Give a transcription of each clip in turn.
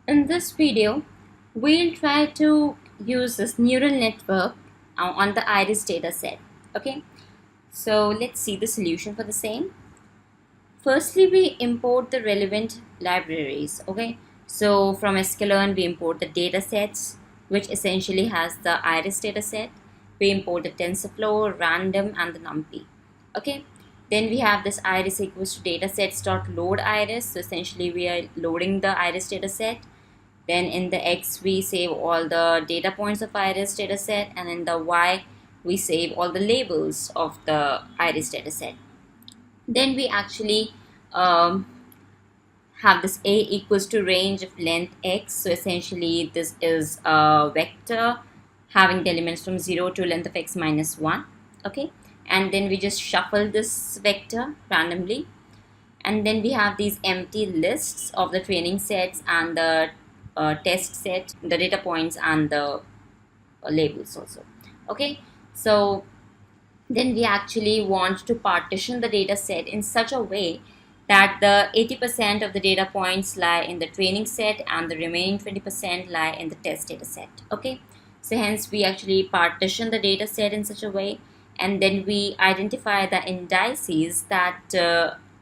In this video, we'll try to use this neural network on the iris dataset. Okay, so let's see the solution for the same. Firstly, we import the relevant libraries. Okay, so from sklearn we import the datasets, which essentially has the iris dataset. We import the TensorFlow, random, and the NumPy. Okay, then we have this iris equals to datasets.load iris. So essentially we are loading the iris dataset. Then in the X we save all the data points of iris dataset, and in the Y we save all the labels of the iris dataset. Then we actually um, have this A equals to range of length X. So essentially this is a vector having the elements from 0 to length of X minus 1. Okay, and then we just shuffle this vector randomly, and then we have these empty lists of the training sets and the test set, the data points and the labels also. Okay, so then we actually want to partition the data set in such a way that the 80% of the data points lie in the training set and the remaining 20% lie in the test data set. Okay, so hence we actually partition the data set in such a way, and then we identify the indices that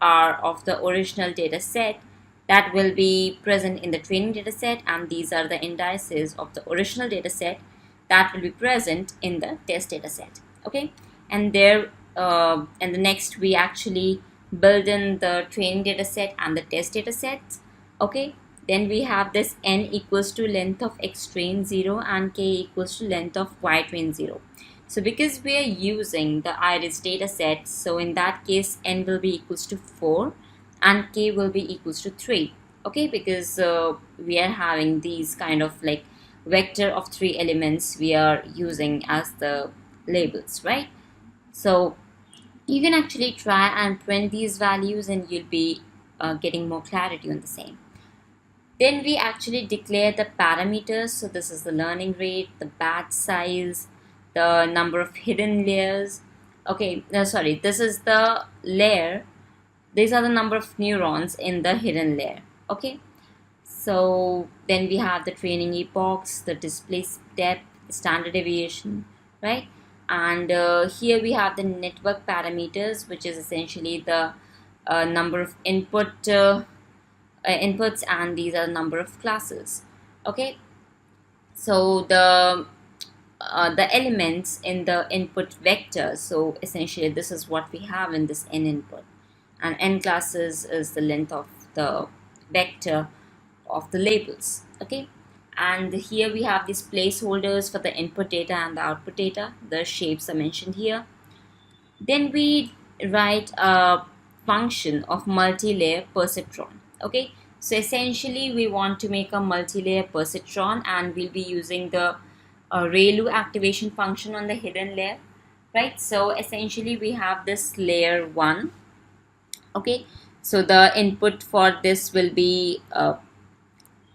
are of the original data set that will be present in the training data set, and these are the indices of the original data set that will be present in the test data set. Okay, and the next we actually build in the training data set and the test data sets. Okay, then we have this n equals to length of x train 0 and k equals to length of y train 0. So because we are using the iris data set, so in that case n will be equals to 4 and k will be equals to 3. Okay, because we are having these kind of like vector of 3 elements we are using as the labels, right? So you can actually try and print these values and you'll be getting more clarity on the same. Then we actually declare the parameters. So this is the learning rate, the batch size, the number of hidden layers. Okay, no, sorry, this is the layer. These are the number of neurons in the hidden layer. Okay, so then we have the training epochs, the display step, the standard deviation, right? And here we have the network parameters, which is essentially the number of inputs, and these are the number of classes. Okay, so the elements in the input vector. So essentially this is what we have in this n input, and n classes is the length of the vector of the labels. Okay, and here we have these placeholders for the input data and the output data. The shapes are mentioned here. Then we write a function of multi-layer perceptron. Okay, so essentially we want to make a multi-layer perceptron, and we'll be using the ReLU activation function on the hidden layer, right? So essentially we have this layer 1. Okay, so the input for this will be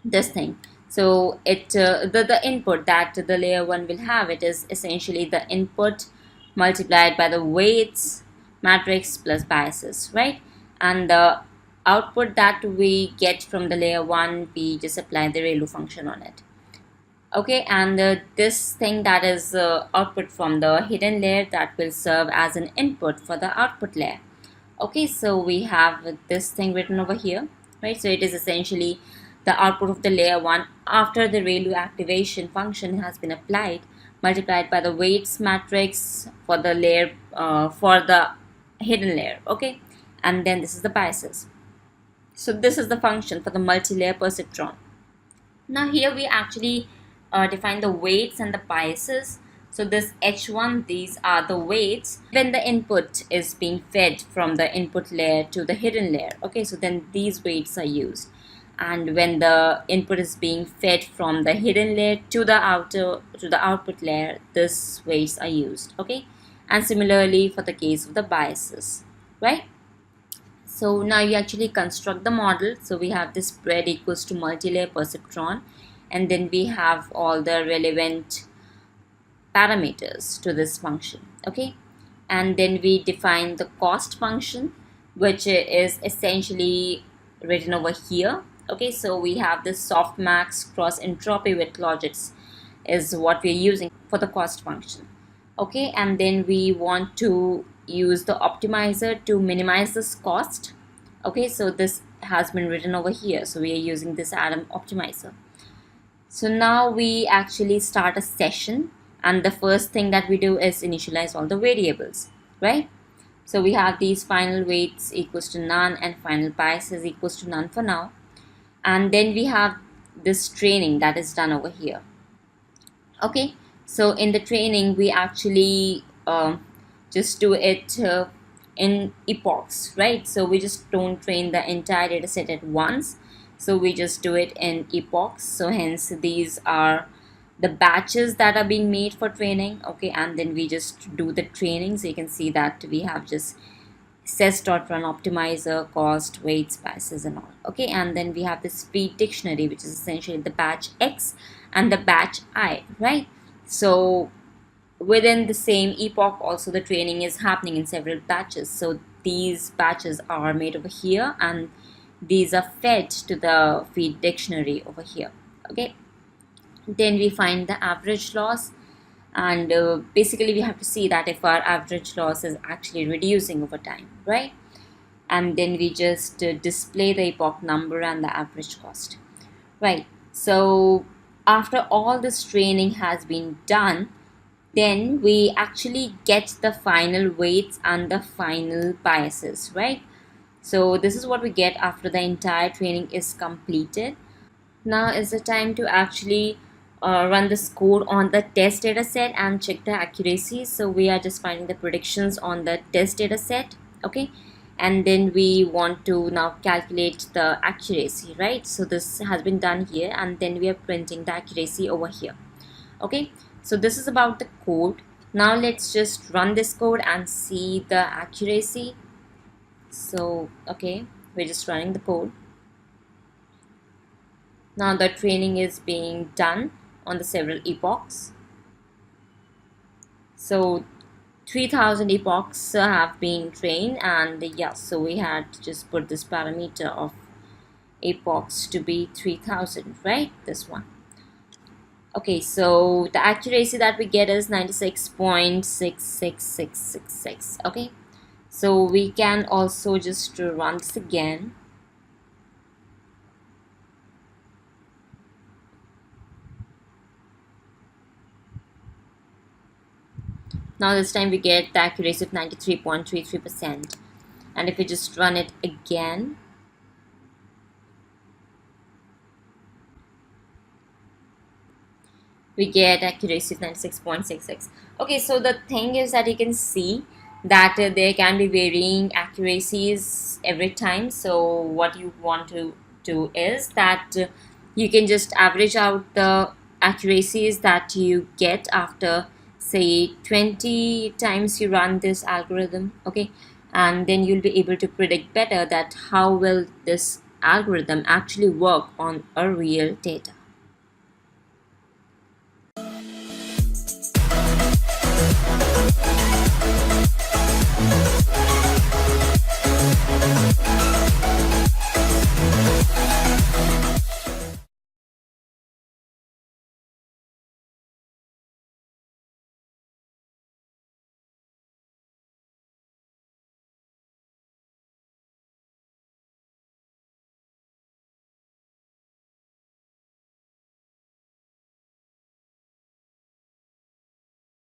this thing. So the input that the layer 1 will have, it is essentially the input multiplied by the weights matrix plus biases, right? And the output that we get from the layer 1, we just apply the ReLU function on it. Okay, and this thing that is output from the hidden layer, that will serve as an input for the output layer. Okay, so we have this thing written over here, right? So it is essentially the output of the layer 1 after the ReLU activation function has been applied, multiplied by the weights matrix for the layer for the hidden layer. Okay, and then this is the biases. So this is the function for the multi-layer perceptron. Now here we actually define the weights and the biases. So this H1, these are the weights when the input is being fed from the input layer to the hidden layer. Okay, so then these weights are used, and when the input is being fed from the hidden layer to the output layer, these weights are used. Okay, and similarly for the case of the biases, right? So now you actually construct the model. So we have this spread equals to multi-layer perceptron, and then we have all the relevant parameters to this function. Okay, and then we define the cost function, which is essentially written over here. Okay, so we have this softmax cross entropy with logics is what we're using for the cost function. Okay, and then we want to use the optimizer to minimize this cost. Okay, so this has been written over here, so we are using this atom optimizer. So now we actually start a session, and the first thing that we do is initialize all the variables, right? So we have these final weights equals to none and final biases equals to none for now. And then we have this training that is done over here. Okay, so in the training we actually just do it in epochs, right? So we just don't train the entire data set at once, so we just do it in epochs. So hence these are the batches that are being made for training. Okay, and then we just do the training. So you can see that we have just ses.run optimizer, cost, weights, biases and all. Okay, and then we have this feed dictionary, which is essentially the batch X and the batch I, right? So within the same epoch also the training is happening in several batches. So these batches are made over here and these are fed to the feed dictionary over here. Okay, then we find the average loss, and basically we have to see that if our average loss is actually reducing over time, right? And then we just display the epoch number and the average cost, right? So after all this training has been done, then we actually get the final weights and the final biases, right? So this is what we get after the entire training is completed. Now is the time to actually run this code on the test data set and check the accuracy. So we are just finding the predictions on the test data set. Okay, and then we want to now calculate the accuracy, right? So this has been done here, and then we are printing the accuracy over here. Okay, so this is about the code. Now let's just run this code and see the accuracy. So okay, we're just running the code. Now the training is being done on the several epochs. So 3000 epochs have been trained, and yeah, so we had to just put this parameter of epochs to be 3000, right? This one. Okay, so the accuracy that we get is 96.66666. Okay, so we can also just run this again. Now this time we get the accuracy of 93.33%, and if we just run it again, we get accuracy of 96.66. Okay, so the thing is that you can see that there can be varying accuracies every time. So what you want to do is that you can just average out the accuracies that you get after say 20 times you run this algorithm. Okay, and then you'll be able to predict better that how will this algorithm actually work on a real data.